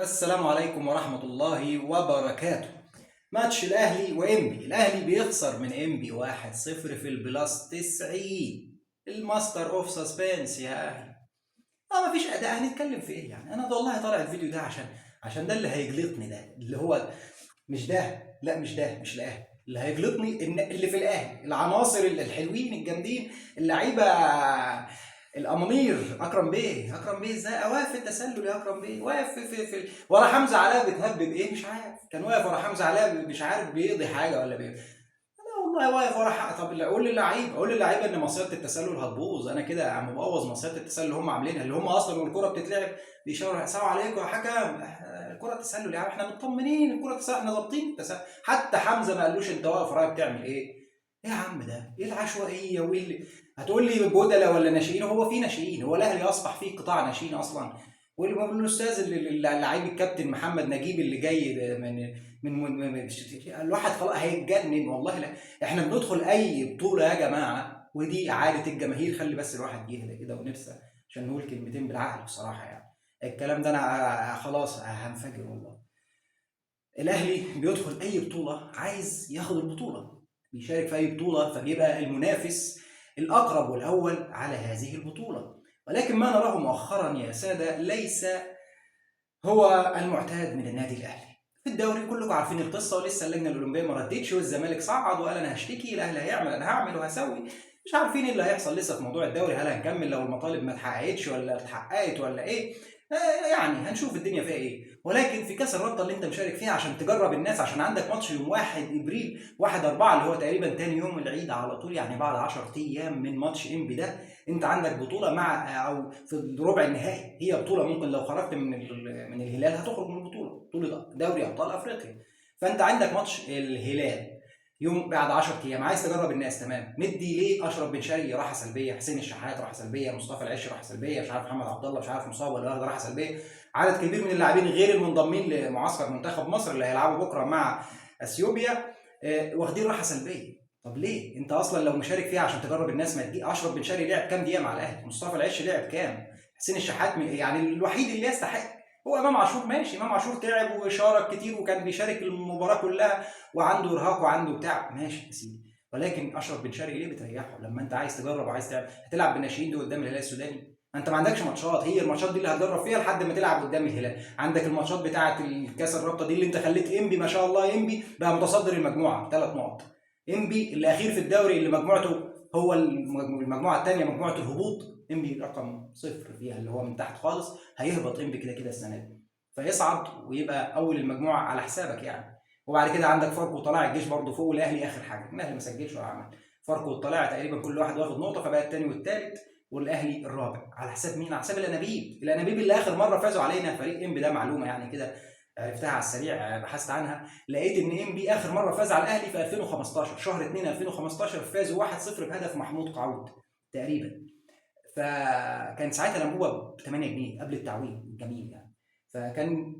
السلام عليكم ورحمة الله وبركاته. ماتش الأهلي وإنبي، الأهلي بيخسر من إنبي 1-0 في البلاس 90. الماستر أوف سسبنس يا أهلي. مفيش أداء، هنتكلم في إيه يعني؟ أنا والله طالع الفيديو ده عشان ده اللي هيجلطني، ده اللي هو مش ده، لا مش ده، مش الأهلي اللي هيجلطني، إن اللي في الأهلي العناصر الحلوين الجامدين، اللعيبة الامامير. اكرم بيه ازاي واقف في التسلل يا اكرم بيه؟ واقف في ورا حمزه علاء بتهبب ايه مش عارف، كان واقف ورا حمزه علاء مش عارف بيقضي حاجه ولا بيقضي. انا والله واقف ورا طب قول للعيبه ان مصيده التسلل هتبوظ. انا كده عم ببوظ مصيده التسلل اللي هم عاملينها، اللي هم اصلا والكره بتتلعب بيشاوروا السلام عليكم يا حكم، الكره تسلل يا عم، احنا مطمنين الكره تسلل، احنا ظابطين التسلل. حتى حمزه ما قالوش انت واقف ورايا بتعمل ايه؟ ايه يا عم ده؟ ايه العشوائيه وايه اللي هتقول لي بدله ولا ناشئين؟ هو في ناشئين؟ هو الاهلي اصبح فيه قطاع ناشئين اصلا؟ والاستاذ اللعيب الكابتن محمد نجيب اللي جاي من الواحد خلاص هيتجنن والله. لا، احنا بندخل اي بطوله يا جماعه ودي عاده الجماهير، خلي بس الواحد يهدى كده ونفسه عشان نقول كلمتين بالعقل بصراحه يعني. الكلام ده انا خلاص هنفجر والله. الاهلي بيدخل اي بطوله عايز ياخد البطوله، بيشارك في اي بطوله فبيبقى المنافس الاقرب والاول على هذه البطوله. ولكن ما نراه مؤخرا يا ساده ليس هو المعتاد من النادي الاهلي. في الدوري كلكم عارفين القصه، ولسه اللجنه الاولمبيه ما ردتش، والزمالك صعد وقال انا هشتكي، الاهلي هيعمل انا هعمل وهسوي. مش عارفين ايه اللي هيحصل لسه في موضوع الدوري، هل هنكمل لو المطالب ما اتحققتش ولا اتحققت ولا ايه؟ يعني هنشوف الدنيا فيها ايه. ولكن في كاس الرابطه اللي انت مشارك فيها عشان تجرب الناس، عشان عندك ماتش يوم 1 ابريل 1/4 اللي هو تقريبا تاني يوم العيد على طول، يعني بعد 10 ايام من ماتش انبي ده، انت عندك بطوله مع او في الربع النهائي، هي بطوله ممكن لو خرجت من الهلال هتخرج من البطوله، بطوله دوري ابطال افريقيا. فانت عندك ماتش الهلال يوم بعد 10 ايام، عايز تجرب الناس، تمام. مدي ليه اشرف بن شرقي راحه سلبيه، حسين الشحات راحه سلبيه، مصطفى العش راحه سلبيه، مش عارف محمد عبد الله مش عارف مصاب ولا واخد راحه سلبيه. عدد كبير من اللاعبين غير المنضمين لمعسكر منتخب مصر اللي هيلعبوا بكره مع اثيوبيا واخدين راحه سلبيه. طب ليه؟ انت اصلا لو مشارك فيها عشان تجرب الناس، ما تجي. اشرف بن شرقي لعب كام دقيقه مع الاهلي؟ مصطفى العش لعب كام؟ حسين الشحات يعني الوحيد اللي يستحق هو امام عاشور. ماشي، امام عاشور تعب وشارك كتير وكان بيشارك المباراه كلها وعنده ارهاق وعنده بتاع، ماشي يا سيدي. ولكن اشرف بن شرقي ليه بتريحه لما انت عايز تجرب وعايز تعمل؟ هتلعب بالناشئين دول قدام الهلال السوداني؟ ما انت ما عندكش ماتشات، هي الماتشات دي اللي هتجرب فيها لحد ما تلعب قدام الهلال. عندك الماتشات بتاعه الكاس الرابطه دي اللي انت خليت انبي، ما شاء الله انبي بقى متصدر المجموعه 3 نقط. انبي الاخير في الدوري اللي مجموعته هو المجموعه الثانيه، مجموعه الهبوط، انبي رقم 0 فيها اللي هو من تحت خالص، هيهبط انبي كده كده السنه دي، فيصعد ويبقى اول المجموعه على حسابك يعني. وبعد كده عندك فاركو وطلائع الجيش برضه فوق، والاهلي اخر حاجه، الاهلي ما سجلش ولا عمل. فاركو وطلائع تقريبا كل واحد واخد نقطه، فبقى الثاني والثالث، والاهلي الرابع. على حساب مين؟ على حساب الانابيب اللي اخر مره فازوا علينا. فريق انبي ده معلومه يعني كده عرفتها على السريع، بحثت عنها، لقيت ان انبي اخر مره فاز على الاهلي في 2015 شهر 2 2015، فازوا 1-0 بهدف محمود قعود تقريبا. فكان ساعتها الانبوبه ب 8 جنيه قبل التعويم الجميل يعني. فكان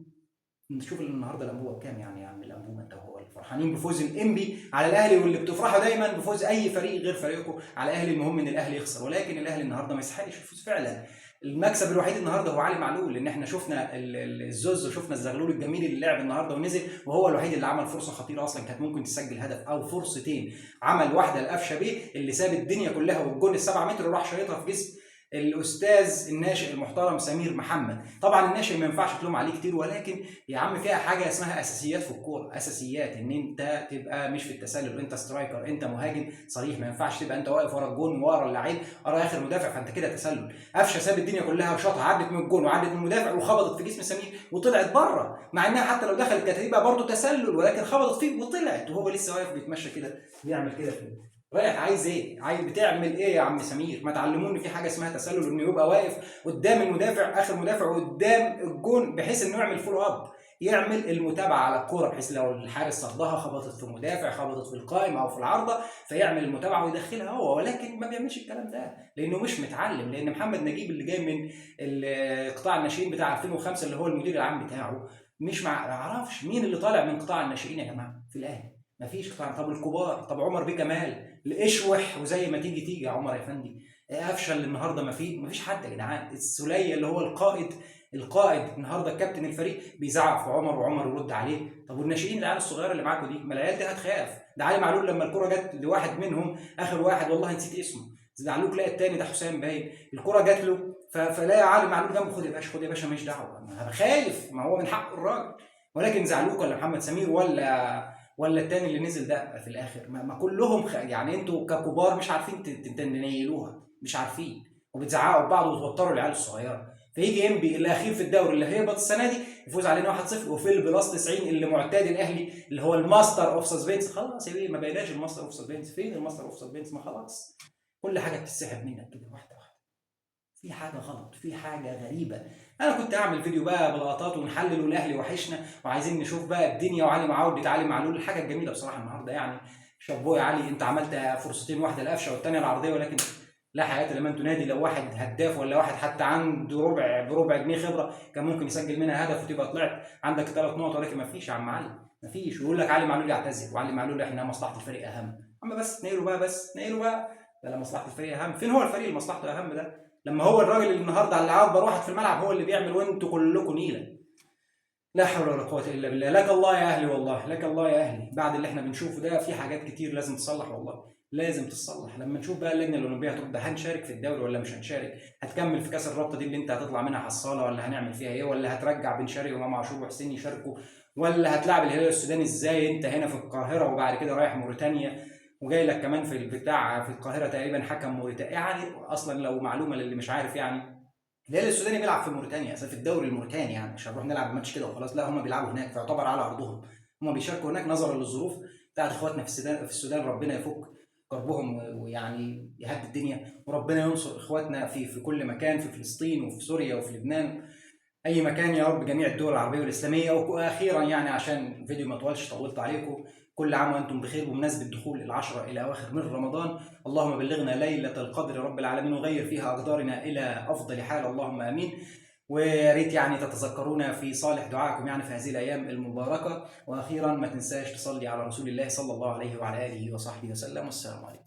نشوف النهارده الانبوبه بكام يعني. يا عم الانبوبه انت وهو الفرحانين بفوز الانبي على الاهلي، واللي بتفرحوا دايما بفوز اي فريق غير فريقكم على الاهلي، المهم ان الاهلي يخسر. ولكن الاهلي النهارده ما يستحقش الفوز فعلا. المكسب الوحيد النهارده هو علي معلول، لان احنا شفنا الزوز وشفنا الزغلول الجميل اللي لعب النهارده ونزل، وهو الوحيد اللي عمل فرصه خطيره اصلا كانت ممكن تسجل هدف او فرصتين. عمل واحده لقفشه بيه اللي ساب الدنيا كلها، والجول ال7 متر وراح شايطها في جسم الاستاذ الناشئ المحترم سمير محمد. طبعا الناشئ ما ينفعش تلوم عليه كتير، ولكن يا عم فيها حاجه اسمها اساسيات في الكوره، اساسيات ان انت تبقى مش في التسلل، انت سترايكر، انت مهاجم صريح، ما ينفعش تبقى انت واقف ورا الجون ورا اللعيب ورا اخر مدافع، فانت كده تسلل. قفشه ساب الدنيا كلها وشاطها، عدت من الجون وعدت من المدافع وخبطت في جسم سمير وطلعت بره، مع انها حتى لو دخلت كانت هتبقى برضه تسلل، ولكن خبطت فيه وطلعت وهو لسه واقف بيتمشى كده بيعمل كده فيه. رايح عايز ايه؟ عايز بتعمل ايه يا عم سمير؟ ما تعلموني في حاجه اسمها تسلل، انه يبقى واقف قدام المدافع، اخر مدافع قدام الجون، بحيث انه يعمل فولو اب، يعمل المتابعه على الكوره، بحيث لو الحارس صدها خبطت في مدافع، خبطت في القائم او في العارضه، فيعمل المتابعه ويدخلها هو. ولكن ما بيعملش الكلام ده لانه مش متعلم. لان محمد نجيب اللي جاي من قطاع الناشئين بتاع 2005 اللي هو المدير العام بتاعه، مش ما اعرفش مين اللي طالع من قطاع الناشئين يا جماعه في الاهلي. مفيش قطاع. طب الكبار، طب عمر بيه كمال اشوح وزي ما تيجي تيجي يا عمر يا فندي. افشل النهارده، مفيش حد يا جدعان. السوليه اللي هو القائد القائد النهارده الكابتن الفريق بيزعق في عمر وعمر يرد عليه. طب والناشئين العيال الصغيره اللي معاكم دي، ما العيال دي هتخاف. ده علي معلول لما الكره جت لواحد منهم، اخر واحد والله نسيت اسمه، زعلوك، لا التاني ده حسام باين، الكره جت له فلا علي معلول جنبه، خد يا باشا خد يا باشا ماليش دعوه، انا خايف، ما هو من حق الراجل. ولكن زعلوك ولا محمد سمير ولا التاني اللي نزل ده في الاخر، ما كلهم يعني انتوا ككبار مش عارفين تنيلوها، مش عارفين، وبتزعقوا ببعض وتوتروا العيال الصغيره. فيجي انبي الاخير في الدوري اللي هيهبط السنه دي يفوز علينا 1-0، وفي البلاس 90 اللي معتاد الاهلي اللي هو الماستر اوف سسبنس، خلاص يا بيه ما بقيناش الماستر اوف سسبنس، فين الماستر اوف سسبنس؟ ما خلاص كل حاجه بتتسحب منك كده واحده واحده. في حاجه غلط، في حاجه غريبه. انا كنت اعمل فيديو بقى بلقطات ونحلل، والاهلي وحشنا وعايزين نشوف بقى الدنيا، وعلي معود علي معلول، الحاجه الجميله بصراحه النهارده يعني. شابوه يا علي، انت عملت فرصتين، واحده القفشه والثانيه العرضيه، ولكن لا حياه لمن تنادي. لو واحد هداف ولا واحد حتى عنده بربع جنيه خبره كان ممكن يسجل منها هدف وتبقى طلعت عندك 3 نقط، ولكن ما فيش يا عم علي، ما فيش. ويقول لك علي معلول يعتذر، وعلي معلول احنا مصلحه الفريق اهم. اما بس تنقلوا بقى، بس تنقلوا بقى، لا مصلحه الفريق اهم. فين هو الفريق اللي مصلحته اهم ده؟ لما هو الراجل اللي النهارده اللي اكبر واحد في الملعب هو اللي بيعمل، وانتوا كلكم نيله. لا حول ولا قوه الا بالله. لك الله يا اهلي، والله لك الله يا اهلي. بعد اللي احنا بنشوفه ده في حاجات كتير لازم تصلح، والله لازم تصلح. لما نشوف بقى اللجنه الاولمبيه هترد، هنشارك في الدوري ولا مش هنشارك؟ هتكمل في كاس الرابطه دي اللي انت هتطلع منها حصاله، ولا هنعمل فيها ايه؟ ولا هترجع بن شرقي وامام عاشور وحسين يشاركوا؟ ولا هتلعب الهلال السوداني ازاي انت هنا في القاهره وبعد كده رايح موريتانيا، وجاي لك كمان في البتاع في القاهره تقريبا حكم موريتاني؟ يعني اصلا لو معلومه للي مش عارف، يعني الهلال السوداني بيلعب في موريتانيا، في الدوري الموريتاني، يعني مش هنروح نلعب ماتش كده وخلاص، لا هم بيلعبوا هناك، فيعتبر على ارضهم، هم بيشاركوا هناك نظرا للظروف بتاعت اخواتنا في السودان. ربنا يفك كربهم ويعني يهدي الدنيا، وربنا ينصر اخواتنا في كل مكان، في فلسطين وفي سوريا وفي لبنان، اي مكان يا رب، جميع الدول العربيه والاسلاميه. واخيرا يعني عشان الفيديو ما طولش طولت عليكم، كل عام وانتم بخير بمناسبه دخول العشره الى اواخر من رمضان. اللهم بلغنا ليله القدر رب العالمين، وغير فيها اقدارنا الى افضل حال، اللهم امين. ويا ريت يعني تتذكرونا في صالح دعائكم يعني في هذه الايام المباركه. واخيرا ما تنساش تصلي على رسول الله صلى الله عليه وعلى اله وصحبه وسلم، والسلام عليكم.